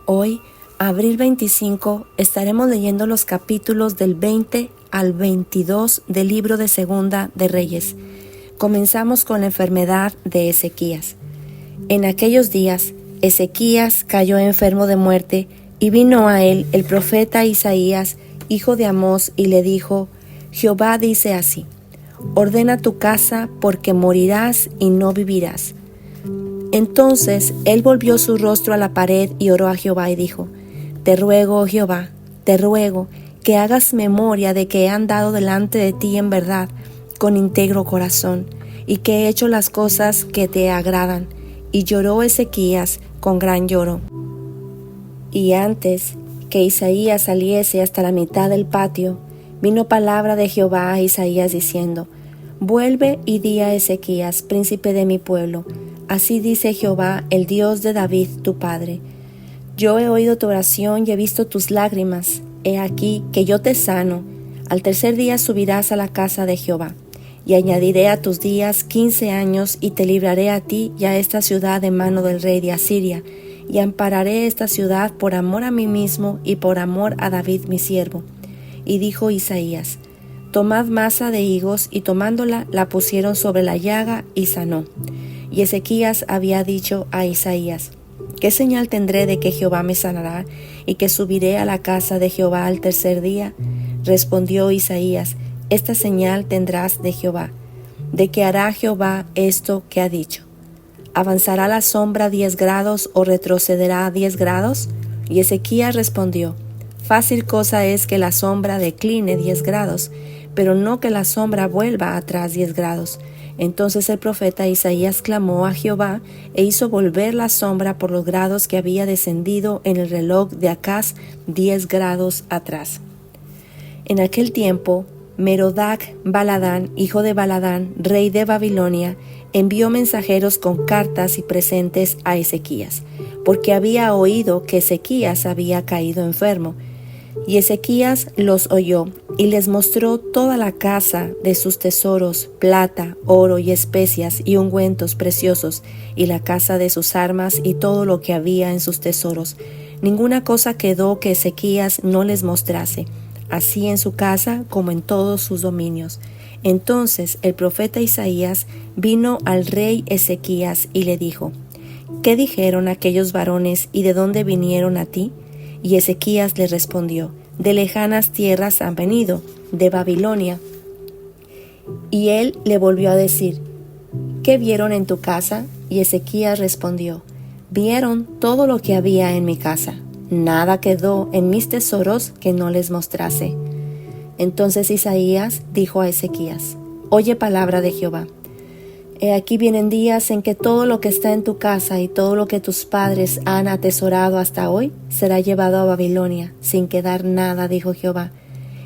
Hoy, abril 25, estaremos leyendo los capítulos del 20 al 22 del libro de Segunda de Reyes. Comenzamos con la enfermedad de Ezequías. En aquellos días, Ezequías cayó enfermo de muerte y vino a él el profeta Isaías, hijo de Amós, y le dijo: Jehová dice así: ordena tu casa porque morirás y no vivirás. Entonces él volvió su rostro a la pared y oró a Jehová y dijo: Te ruego, oh Jehová, te ruego que hagas memoria de que he andado delante de ti en verdad, con íntegro corazón, y que he hecho las cosas que te agradan. Y lloró Ezequías con gran lloro. Y antes que Isaías saliese hasta la mitad del patio, vino palabra de Jehová a Isaías diciendo: Vuelve y di a Ezequías, príncipe de mi pueblo: Así dice Jehová, el Dios de David tu padre: Yo he oído tu oración y he visto tus lágrimas. He aquí que yo te sano. Al tercer día subirás a la casa de Jehová. Y añadiré a tus días 15 años, y te libraré a ti y a esta ciudad de mano del rey de Asiria. Y ampararé esta ciudad por amor a mí mismo y por amor a David mi siervo. Y dijo Isaías: Tomad masa de higos, y tomándola la pusieron sobre la llaga y sanó. Y Ezequías había dicho a Isaías: ¿Qué señal tendré de que Jehová me sanará y que subiré a la casa de Jehová al tercer día? Respondió Isaías: Esta señal tendrás de Jehová, de que hará Jehová esto que ha dicho. ¿Avanzará la sombra 10 grados o retrocederá 10 grados? Y Ezequías respondió: Fácil cosa es que la sombra decline 10 grados, pero no que la sombra vuelva atrás 10 grados. Entonces el profeta Isaías clamó a Jehová e hizo volver la sombra por los grados que había descendido en el reloj de Acaz 10 grados atrás. En aquel tiempo, Merodac Baladán, hijo de Baladán, rey de Babilonia, envió mensajeros con cartas y presentes a Ezequías, porque había oído que Ezequías había caído enfermo. Y Ezequías los oyó y les mostró toda la casa de sus tesoros, plata, oro y especias y ungüentos preciosos, y la casa de sus armas y todo lo que había en sus tesoros. Ninguna cosa quedó que Ezequías no les mostrase, así en su casa como en todos sus dominios. Entonces el profeta Isaías vino al rey Ezequías y le dijo: ¿Qué dijeron aquellos varones y de dónde vinieron a ti? Y Ezequías le respondió: De lejanas tierras han venido, de Babilonia. Y él le volvió a decir: ¿Qué vieron en tu casa? Y Ezequías respondió: Vieron todo lo que había en mi casa. Nada quedó en mis tesoros que no les mostrase. Entonces Isaías dijo a Ezequías: Oye palabra de Jehová. He aquí vienen días en que todo lo que está en tu casa y todo lo que tus padres han atesorado hasta hoy será llevado a Babilonia, sin quedar nada, dijo Jehová.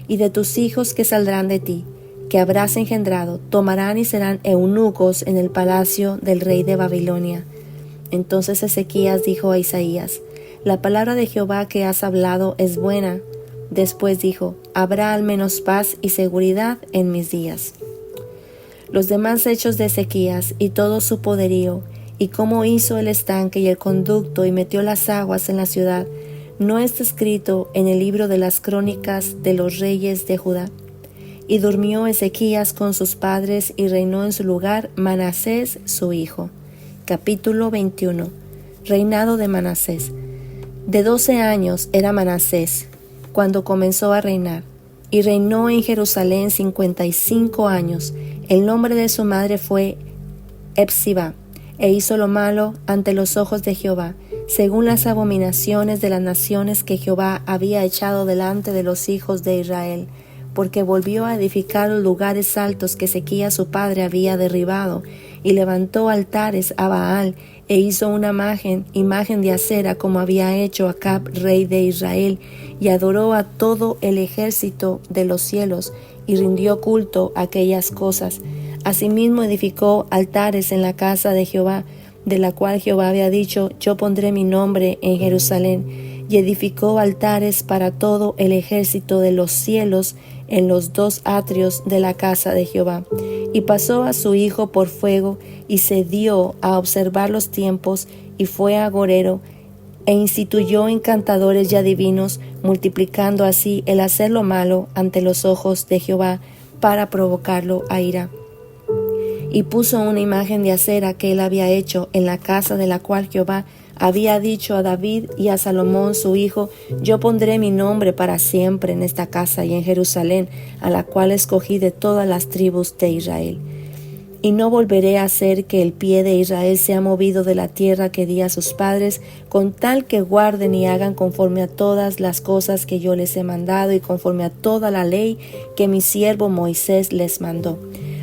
Y de tus hijos que saldrán de ti, que habrás engendrado, tomarán y serán eunucos en el palacio del rey de Babilonia. Entonces Ezequías dijo a Isaías: La palabra de Jehová que has hablado es buena. Después dijo: Habrá al menos paz y seguridad en mis días. Los demás hechos de Ezequías y todo su poderío, y cómo hizo el estanque y el conducto y metió las aguas en la ciudad, ¿no está escrito en el libro de las crónicas de los reyes de Judá? Y durmió Ezequías con sus padres y reinó en su lugar Manasés su hijo. Capítulo 21. Reinado de Manasés. De 12 años era Manasés cuando comenzó a reinar, y reinó en Jerusalén 55 años. El nombre de su madre fue Hepzibá, e hizo lo malo ante los ojos de Jehová, según las abominaciones de las naciones que Jehová había echado delante de los hijos de Israel, porque volvió a edificar los lugares altos que Ezequías su padre había derribado, y levantó altares a Baal, e hizo una imagen de acera, como había hecho Acab, rey de Israel, y adoró a todo el ejército de los cielos, y rindió culto a aquellas cosas. Asimismo edificó altares en la casa de Jehová, de la cual Jehová había dicho: Yo pondré mi nombre en Jerusalén. Y edificó altares para todo el ejército de los cielos en los 2 atrios de la casa de Jehová. Y pasó a su hijo por fuego, y se dio a observar los tiempos, y fue agorero, e instituyó encantadores y adivinos, multiplicando así el hacer lo malo ante los ojos de Jehová para provocarlo a ira. Y puso una imagen de acera que él había hecho en la casa de la cual Jehová había dicho a David y a Salomón su hijo: yo pondré mi nombre para siempre en esta casa y en Jerusalén, a la cual escogí de todas las tribus de Israel. Y no volveré a hacer que el pie de Israel sea movido de la tierra que di a sus padres, con tal que guarden y hagan conforme a todas las cosas que yo les he mandado y conforme a toda la ley que mi siervo Moisés les mandó.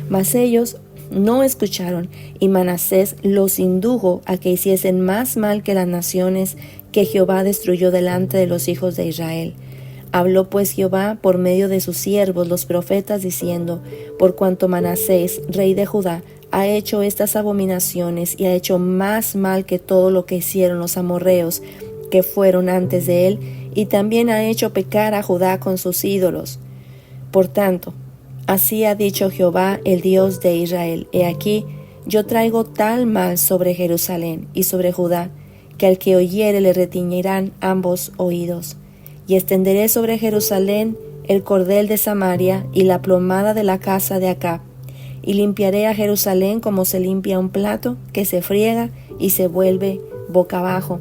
Mas ellos no escucharon, y Manasés los indujo a que hiciesen más mal que las naciones que Jehová destruyó delante de los hijos de Israel. Habló pues Jehová por medio de sus siervos los profetas, diciendo: por cuanto Manasés, rey de Judá, ha hecho estas abominaciones y ha hecho más mal que todo lo que hicieron los amorreos que fueron antes de él, y también ha hecho pecar a Judá con sus ídolos. Por tanto, así ha dicho Jehová, el Dios de Israel: he aquí, yo traigo tal mal sobre Jerusalén y sobre Judá, que al que oyere le retiñirán ambos oídos. Y extenderé sobre Jerusalén el cordel de Samaria y la plomada de la casa de Acab, y limpiaré a Jerusalén como se limpia un plato que se friega y se vuelve boca abajo,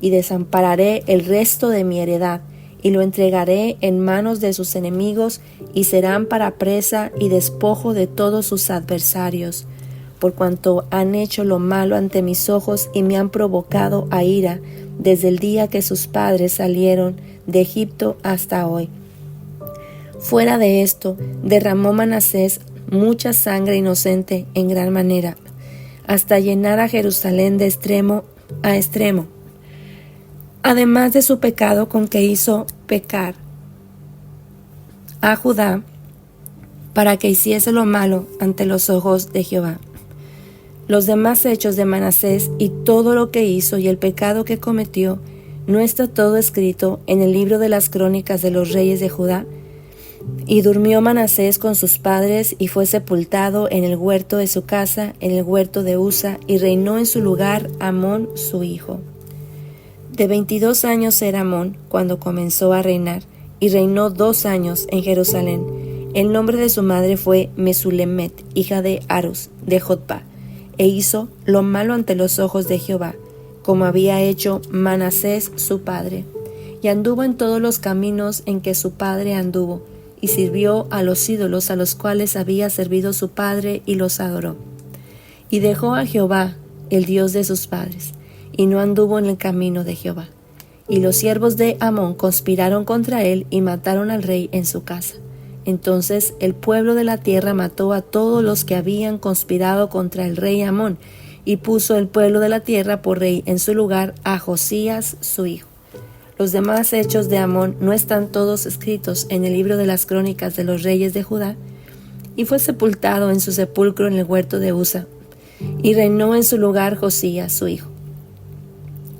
y desampararé el resto de mi heredad, y lo entregaré en manos de sus enemigos, y serán para presa y despojo de todos sus adversarios, por cuanto han hecho lo malo ante mis ojos y me han provocado a ira desde el día que sus padres salieron de Egipto hasta hoy. Fuera de esto, derramó Manasés mucha sangre inocente en gran manera, hasta llenar a Jerusalén de extremo a extremo, además de su pecado con que hizo pecar a Judá para que hiciese lo malo ante los ojos de Jehová. Los demás hechos de Manasés y todo lo que hizo y el pecado que cometió, ¿no está todo escrito en el libro de las crónicas de los reyes de Judá? Y durmió Manasés con sus padres y fue sepultado en el huerto de su casa, en el huerto de Usa, y reinó en su lugar Amón su hijo. De 22 años era Amón cuando comenzó a reinar, y reinó 2 años en Jerusalén. El nombre de su madre fue Mesulemet, hija de Arus, de Jotba, e hizo lo malo ante los ojos de Jehová, como había hecho Manasés su padre, y anduvo en todos los caminos en que su padre anduvo, y sirvió a los ídolos a los cuales había servido su padre, y los adoró. Y dejó a Jehová, el Dios de sus padres, y no anduvo en el camino de Jehová. Y los siervos de Amón conspiraron contra él, y mataron al rey en su casa. Entonces el pueblo de la tierra mató a todos los que habían conspirado contra el rey Amón, y puso el pueblo de la tierra por rey en su lugar a Josías su hijo. Los demás hechos de Amón no están todos escritos en el libro de las crónicas de los reyes de Judá. Y fue sepultado en su sepulcro en el huerto de Usa, y reinó en su lugar Josías su hijo.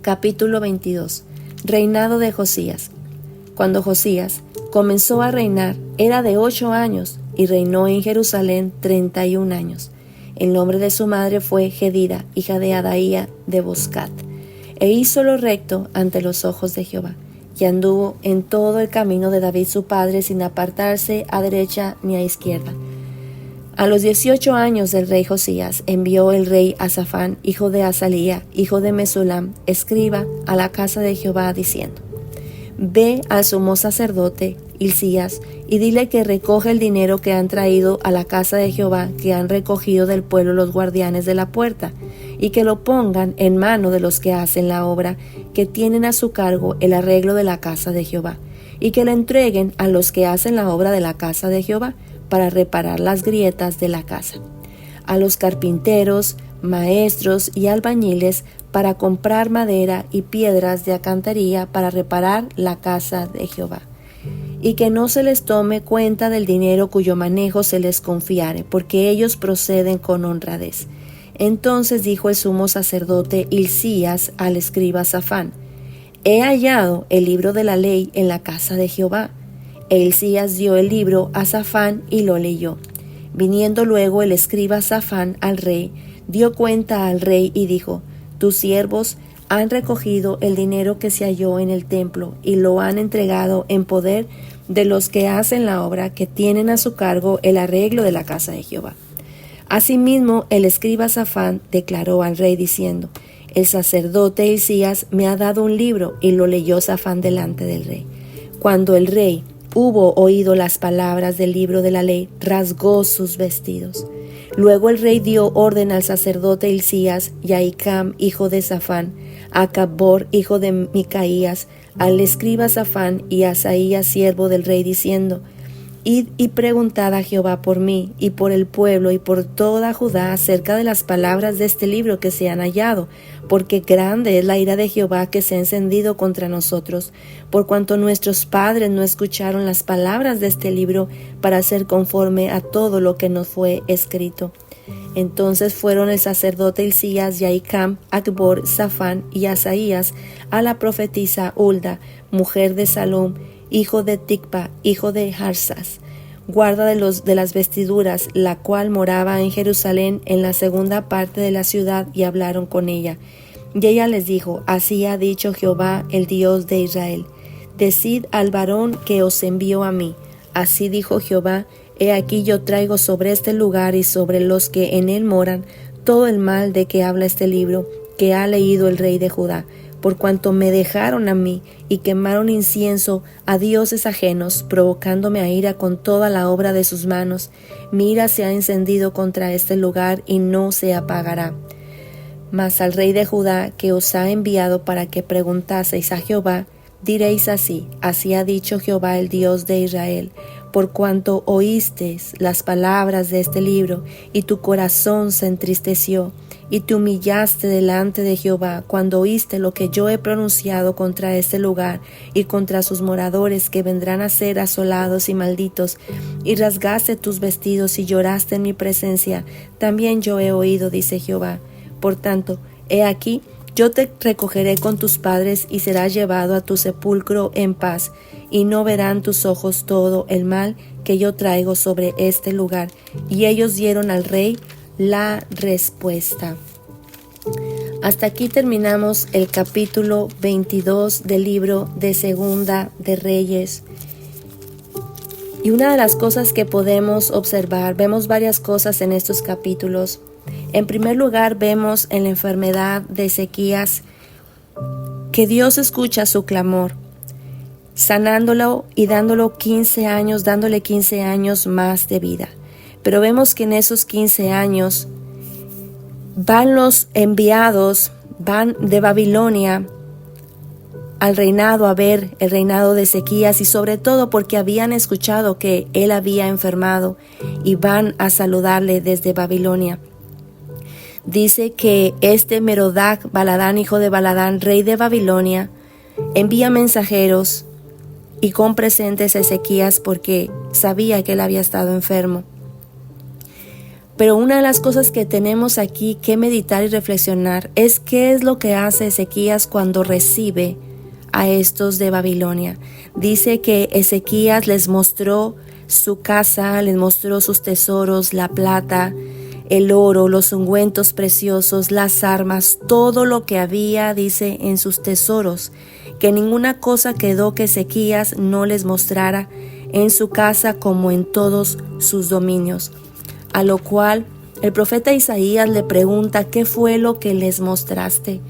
Capítulo 22. Reinado de Josías. Cuando Josías comenzó a reinar, era de 8 años, y reinó en Jerusalén 31 años. El nombre de su madre fue Gedida, hija de Adaía de Boscat. E hizo lo recto ante los ojos de Jehová, y anduvo en todo el camino de David su padre, sin apartarse a derecha ni a izquierda. A los 18 años del rey Josías, envió el rey a Safán, hijo de Azalía, hijo de Mesulam, escriba, a la casa de Jehová, diciendo: Ve al sumo sacerdote Hilcías, y dile que recoja el dinero que han traído a la casa de Jehová, que han recogido del pueblo los guardianes de la puerta, y que lo pongan en mano de los que hacen la obra, que tienen a su cargo el arreglo de la casa de Jehová, y que lo entreguen a los que hacen la obra de la casa de Jehová, para reparar las grietas de la casa, a los carpinteros, maestros y albañiles, para comprar madera y piedras de alcantarilla para reparar la casa de Jehová, y que no se les tome cuenta del dinero cuyo manejo se les confiare, porque ellos proceden con honradez. Entonces dijo el sumo sacerdote Hilcías al escriba Safán: He hallado el libro de la ley en la casa de Jehová. E Hilcías dio el libro a Safán y lo leyó. Viniendo luego el escriba Safán al rey, dio cuenta al rey y dijo: Tus siervos han recogido el dinero que se halló en el templo y lo han entregado en poder de los que hacen la obra, que tienen a su cargo el arreglo de la casa de Jehová. Asimismo, el escriba Safán declaró al rey diciendo: el sacerdote Hilcías me ha dado un libro, y lo leyó Safán delante del rey. Cuando el rey hubo oído las palabras del libro de la ley, rasgó sus vestidos. Luego el rey dio orden al sacerdote Hilcías y a Ahicam, hijo de Safán, a Acbor, hijo de Micaías, al escriba Safán y a Asaías, siervo del rey, diciendo: id y preguntad a Jehová por mí y por el pueblo y por toda Judá acerca de las palabras de este libro que se han hallado, porque grande es la ira de Jehová que se ha encendido contra nosotros, por cuanto nuestros padres no escucharon las palabras de este libro para hacer conforme a todo lo que nos fue escrito. Entonces fueron el sacerdote Hilcías y Ahicam, Acbor, Safán y Asaías a la profetisa Hulda, mujer de Salum, hijo de Ticpa, hijo de Harsas, guarda de las vestiduras, la cual moraba en Jerusalén en la segunda parte de la ciudad, y hablaron con ella. Y ella les dijo: así ha dicho Jehová, el Dios de Israel: decid al varón que os envió a mí. Así dijo Jehová: he aquí yo traigo sobre este lugar y sobre los que en él moran todo el mal de que habla este libro que ha leído el rey de Judá, por cuanto me dejaron a mí y quemaron incienso a dioses ajenos, provocándome a ira con toda la obra de sus manos. Mi ira se ha encendido contra este lugar y no se apagará. Mas al rey de Judá, que os ha enviado para que preguntaseis a Jehová, diréis así: así ha dicho Jehová, el Dios de Israel: por cuanto oísteis las palabras de este libro, y tu corazón se entristeció, y te humillaste delante de Jehová cuando oíste lo que yo he pronunciado contra este lugar y contra sus moradores, que vendrán a ser asolados y malditos, y rasgaste tus vestidos y lloraste en mi presencia, también yo he oído, dice Jehová. Por tanto, he aquí, yo te recogeré con tus padres y serás llevado a tu sepulcro en paz, y no verán tus ojos todo el mal que yo traigo sobre este lugar. Y ellos dieron al rey la respuesta. Hasta aquí terminamos el capítulo 22 del libro de Segunda de Reyes. Y una de las cosas que podemos observar, vemos varias cosas en estos capítulos. En primer lugar, vemos en la enfermedad de Ezequías que Dios escucha su clamor, sanándolo y dándole 15 años más de vida. Pero vemos que en esos 15 años van los enviados, van de Babilonia al reinado, a ver el reinado de Ezequías, y sobre todo porque habían escuchado que él había enfermado, y van a saludarle desde Babilonia. Dice que este Merodach Baladán, hijo de Baladán, rey de Babilonia, envía mensajeros y con presentes a Ezequías porque sabía que él había estado enfermo. Pero una de las cosas que tenemos aquí que meditar y reflexionar es qué es lo que hace Ezequías cuando recibe a estos de Babilonia. Dice que Ezequías les mostró su casa, les mostró sus tesoros, la plata, el oro, los ungüentos preciosos, las armas, todo lo que había, dice, en sus tesoros, que ninguna cosa quedó que Ezequías no les mostrara en su casa como en todos sus dominios. A lo cual el profeta Isaías le pregunta: ¿qué fue lo que les mostraste?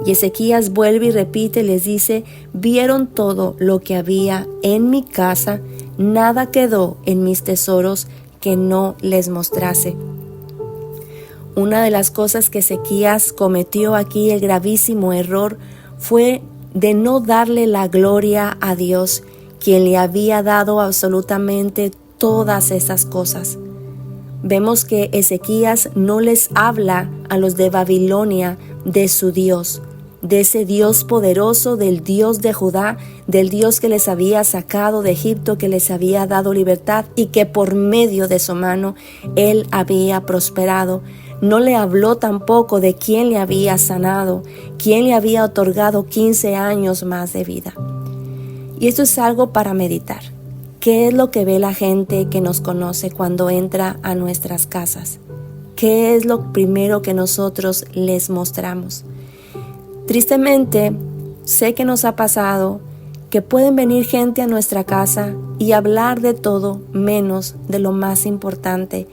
Y Ezequías vuelve y repite, les dice: vieron todo lo que había en mi casa, nada quedó en mis tesoros que no les mostrase. Una de las cosas que Ezequías cometió aquí, el gravísimo error, fue de no darle la gloria a Dios, quien le había dado absolutamente todas esas cosas. Vemos que Ezequías no les habla a los de Babilonia de su Dios, de ese Dios poderoso, del Dios de Judá, del Dios que les había sacado de Egipto, que les había dado libertad y que por medio de su mano él había prosperado. No le habló tampoco de quién le había sanado, quién le había otorgado 15 años más de vida. Y esto es algo para meditar. ¿Qué es lo que ve la gente que nos conoce cuando entra a nuestras casas? ¿Qué es lo primero que nosotros les mostramos? Tristemente, sé que nos ha pasado que pueden venir gente a nuestra casa y hablar de todo menos de lo más importante,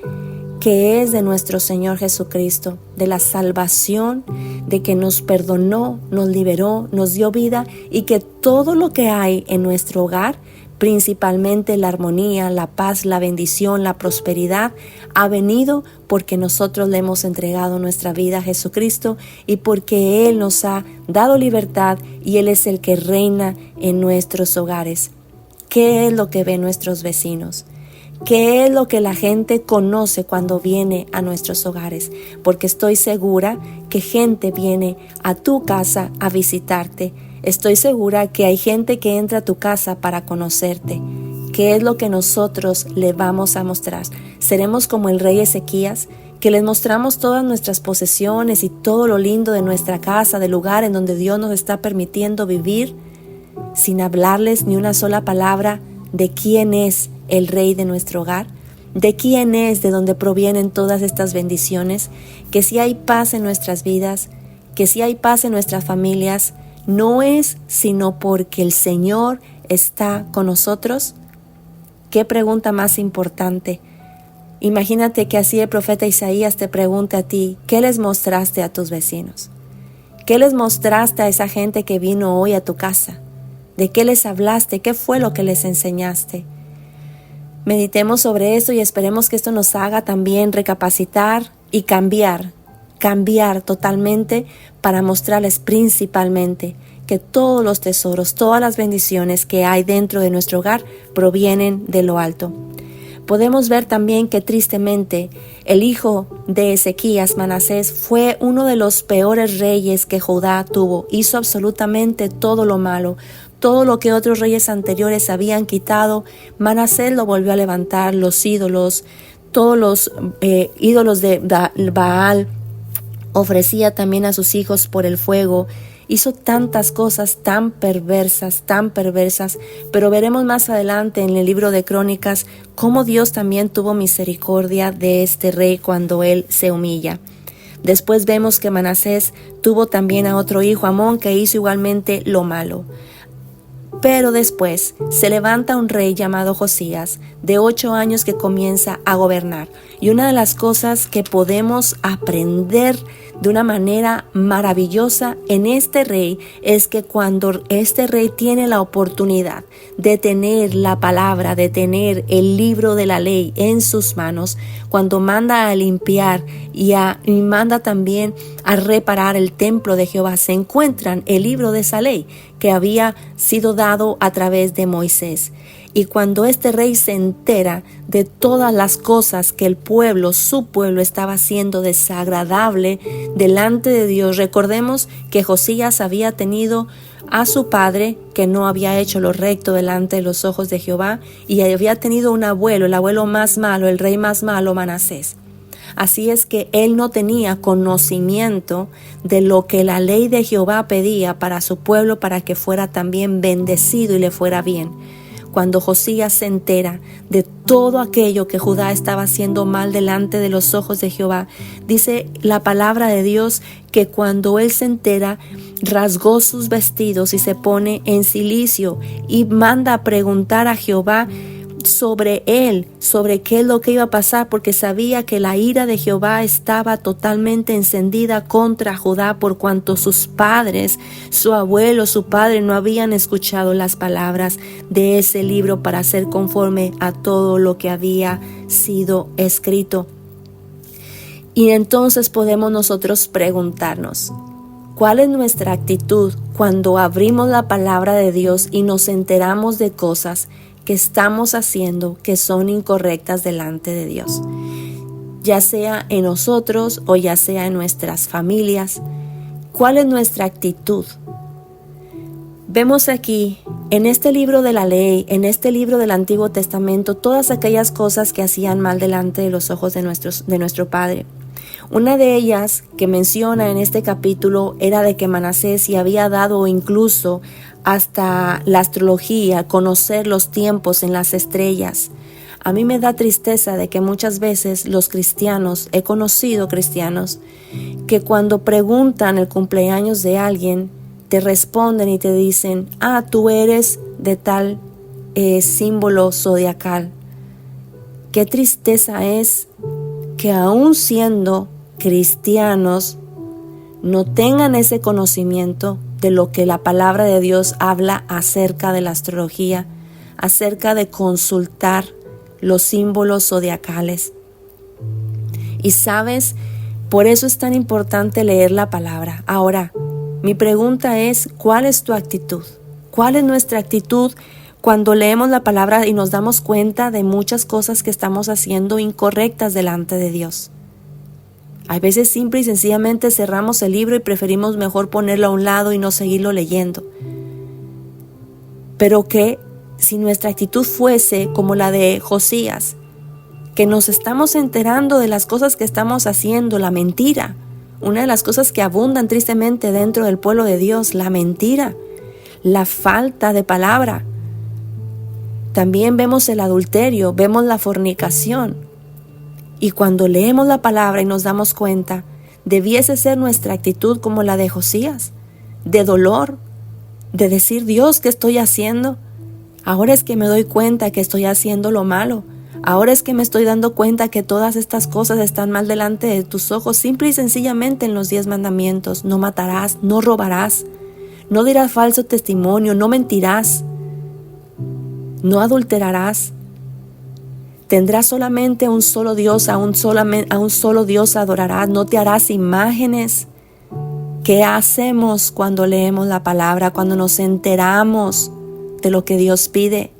que es de nuestro Señor Jesucristo, de la salvación, de que nos perdonó, nos liberó, nos dio vida y que todo lo que hay en nuestro hogar, principalmente la armonía, la paz, la bendición, la prosperidad, ha venido porque nosotros le hemos entregado nuestra vida a Jesucristo y porque Él nos ha dado libertad y Él es el que reina en nuestros hogares. ¿Qué es lo que ven nuestros vecinos? ¿Qué es lo que la gente conoce cuando viene a nuestros hogares? Porque estoy segura que gente viene a tu casa a visitarte. Estoy segura que hay gente que entra a tu casa para conocerte. ¿Qué es lo que nosotros le vamos a mostrar? ¿Seremos como el rey Ezequías, que les mostramos todas nuestras posesiones y todo lo lindo de nuestra casa, del lugar en donde Dios nos está permitiendo vivir, sin hablarles ni una sola palabra de quién es el rey de nuestro hogar? ¿De quién es, de dónde provienen todas estas bendiciones? Que si hay paz en nuestras vidas, que si hay paz en nuestras familias, no es sino porque el Señor está con nosotros. ¿Qué pregunta más importante? Imagínate que así el profeta Isaías te pregunte a ti, ¿qué les mostraste a tus vecinos? ¿Qué les mostraste a esa gente que vino hoy a tu casa? ¿De qué les hablaste? ¿Qué fue lo que les enseñaste? Meditemos sobre esto y esperemos que esto nos haga también recapacitar y cambiar totalmente para mostrarles principalmente que todos los tesoros, todas las bendiciones que hay dentro de nuestro hogar provienen de lo alto. Podemos ver también que tristemente el hijo de Ezequías, Manasés, fue uno de los peores reyes que Judá tuvo. Hizo absolutamente todo lo malo. Todo lo que otros reyes anteriores habían quitado, Manasés lo volvió a levantar, los ídolos, todos los ídolos de Baal, ofrecía también a sus hijos por el fuego. Hizo tantas cosas tan perversas, pero veremos más adelante en el libro de Crónicas cómo Dios también tuvo misericordia de este rey cuando él se humilla. Después vemos que Manasés tuvo también a otro hijo, Amón, que hizo igualmente lo malo. Pero después se levanta un rey llamado Josías, de 8 años, que comienza a gobernar. Y una de las cosas que podemos aprender de una manera maravillosa en este rey es que cuando este rey tiene la oportunidad de tener la palabra, de tener el libro de la ley en sus manos, cuando manda a limpiar y manda también a reparar el templo de Jehová, se encuentran el libro de esa ley que había sido dado a través de Moisés. Y cuando este rey se entera de todas las cosas que el pueblo, su pueblo, estaba haciendo desagradable delante de Dios, recordemos que Josías había tenido a su padre que no había hecho lo recto delante de los ojos de Jehová, y había tenido un abuelo, el abuelo más malo, el rey más malo, Manasés. Así es que él no tenía conocimiento de lo que la ley de Jehová pedía para su pueblo, para que fuera también bendecido y le fuera bien. Cuando Josías se entera de todo aquello que Judá estaba haciendo mal delante de los ojos de Jehová, dice la palabra de Dios que cuando él se entera, rasgó sus vestidos y se pone en cilicio y manda a preguntar a Jehová sobre él, sobre qué es lo que iba a pasar, porque sabía que la ira de Jehová estaba totalmente encendida contra Judá, por cuanto sus padres, su abuelo, su padre, no habían escuchado las palabras de ese libro para hacer conforme a todo lo que había sido escrito. Y entonces podemos nosotros preguntarnos, ¿cuál es nuestra actitud cuando abrimos la palabra de Dios y nos enteramos de cosas que estamos haciendo que son incorrectas delante de Dios? Ya sea en nosotros o ya sea en nuestras familias. ¿Cuál es nuestra actitud? Vemos aquí, en este libro de la ley, en este libro del Antiguo Testamento, todas aquellas cosas que hacían mal delante de los ojos de nuestro Padre. Una de ellas que menciona en este capítulo era de que Manasés se había dado incluso hasta la astrología, conocer los tiempos en las estrellas. A mí me da tristeza de que muchas veces los cristianos, he conocido cristianos, que cuando preguntan el cumpleaños de alguien, te responden y te dicen, tú eres de tal símbolo zodiacal. Qué tristeza es que aún siendo cristianos no tengan ese conocimiento de lo que la palabra de Dios habla acerca de la astrología, acerca de consultar los símbolos zodiacales. Y sabes, por eso es tan importante leer la palabra. Ahora, mi pregunta es, ¿cuál es tu actitud? ¿Cuál es nuestra actitud cuando leemos la palabra y nos damos cuenta de muchas cosas que estamos haciendo incorrectas delante de Dios? A veces simple y sencillamente cerramos el libro y preferimos mejor ponerlo a un lado y no seguirlo leyendo. Pero que si nuestra actitud fuese como la de Josías, que nos estamos enterando de las cosas que estamos haciendo, la mentira, una de las cosas que abundan tristemente dentro del pueblo de Dios, la mentira, la falta de palabra. También vemos el adulterio, vemos la fornicación. Y cuando leemos la palabra y nos damos cuenta, debiese ser nuestra actitud como la de Josías, de dolor, de decir, Dios, ¿qué estoy haciendo? Ahora es que me doy cuenta que estoy haciendo lo malo. Ahora es que me estoy dando cuenta que todas estas cosas están mal delante de tus ojos, simple y sencillamente en los 10 mandamientos. No matarás, no robarás, no dirás falso testimonio, no mentirás, no adulterarás. Tendrás solamente un solo Dios, a un solo Dios adorarás, no te harás imágenes. ¿Qué hacemos cuando leemos la palabra, cuando nos enteramos de lo que Dios pide?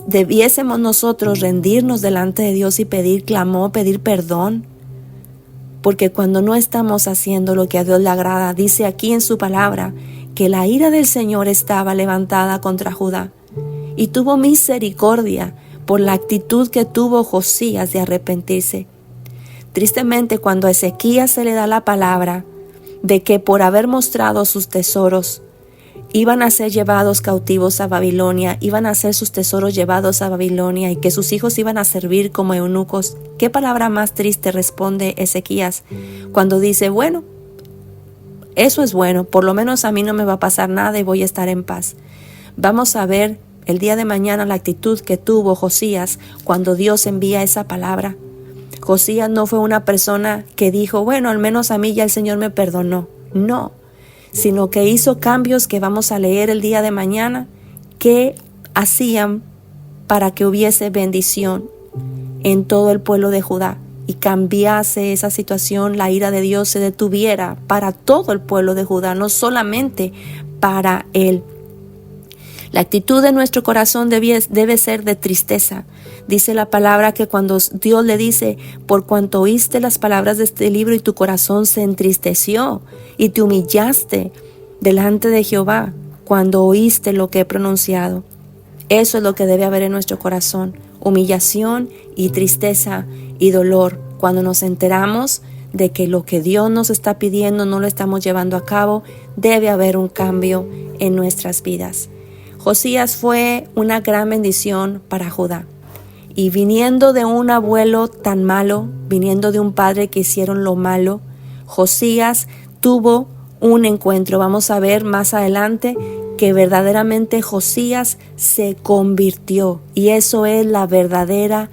Debiésemos nosotros rendirnos delante de Dios y pedir clamor, pedir perdón. Porque cuando no estamos haciendo lo que a Dios le agrada, dice aquí en su palabra que la ira del Señor estaba levantada contra Judá. Y tuvo misericordia por la actitud que tuvo Josías de arrepentirse. Tristemente, cuando a Ezequías se le da la palabra de que por haber mostrado sus tesoros, iban a ser llevados cautivos a Babilonia, iban a ser sus tesoros llevados a Babilonia y que sus hijos iban a servir como eunucos, ¿qué palabra más triste responde Ezequías cuando dice, bueno, eso es bueno, por lo menos a mí no me va a pasar nada y voy a estar en paz? Vamos a ver el día de mañana la actitud que tuvo Josías cuando Dios envía esa palabra. Josías no fue una persona que dijo, bueno, al menos a mí ya el Señor me perdonó. No, sino que hizo cambios que vamos a leer el día de mañana que hacían para que hubiese bendición en todo el pueblo de Judá y cambiase esa situación, la ira de Dios se detuviera para todo el pueblo de Judá, no solamente para él. La actitud de nuestro corazón debe ser de tristeza. Dice la palabra que cuando Dios le dice, por cuanto oíste las palabras de este libro y tu corazón se entristeció y te humillaste delante de Jehová cuando oíste lo que he pronunciado. Eso es lo que debe haber en nuestro corazón, humillación y tristeza y dolor. Cuando nos enteramos de que lo que Dios nos está pidiendo no lo estamos llevando a cabo, debe haber un cambio en nuestras vidas. Josías fue una gran bendición para Judá. Y viniendo de un abuelo tan malo, viniendo de un padre que hicieron lo malo, Josías tuvo un encuentro. Vamos a ver más adelante que verdaderamente Josías se convirtió. Y eso es la verdadera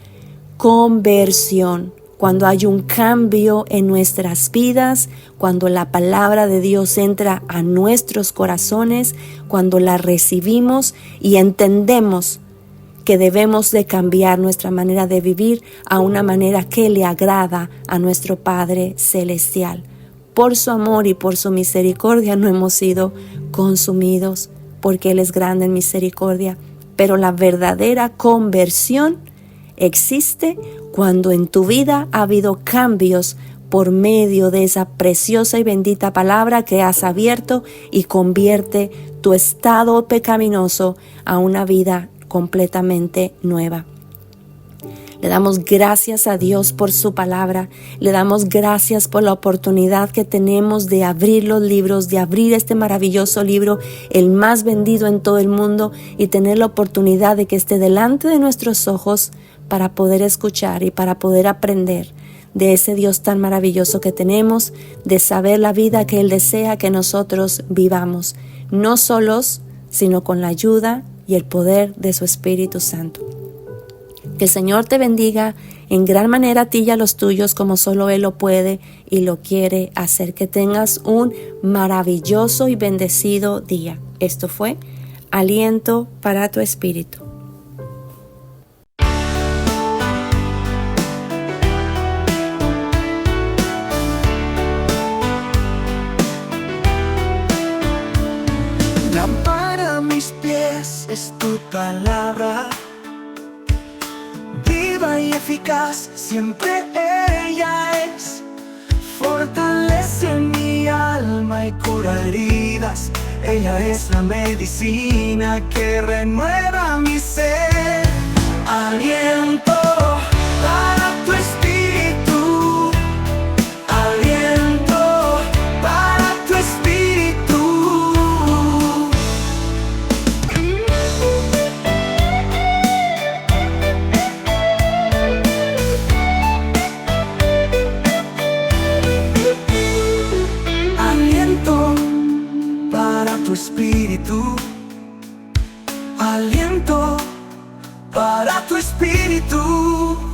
conversión. Cuando hay un cambio en nuestras vidas, cuando la palabra de Dios entra a nuestros corazones, cuando la recibimos y entendemos que debemos de cambiar nuestra manera de vivir a una manera que le agrada a nuestro Padre Celestial. Por su amor y por su misericordia no hemos sido consumidos, porque Él es grande en misericordia. Pero la verdadera conversión existe cuando en tu vida ha habido cambios por medio de esa preciosa y bendita palabra que has abierto y convierte tu estado pecaminoso a una vida completamente nueva. Le damos gracias a Dios por su palabra. Le damos gracias por la oportunidad que tenemos de abrir los libros, de abrir este maravilloso libro, el más vendido en todo el mundo, y tener la oportunidad de que esté delante de nuestros ojos para poder escuchar y para poder aprender de ese Dios tan maravilloso que tenemos, de saber la vida que Él desea que nosotros vivamos, no solos, sino con la ayuda y el poder de su Espíritu Santo. Que el Señor te bendiga en gran manera a ti y a los tuyos como solo Él lo puede y lo quiere hacer. Que tengas un maravilloso y bendecido día. Esto fue Aliento para tu Espíritu. Lámpara a mis pies es tu palabra, viva y eficaz, siempre ella es. Fortalece mi alma y cura heridas, ella es la medicina que renueva mi ser. Aliento para tu espíritu, aliento para tu espíritu. Aliento para tu espíritu, aliento para tu espíritu.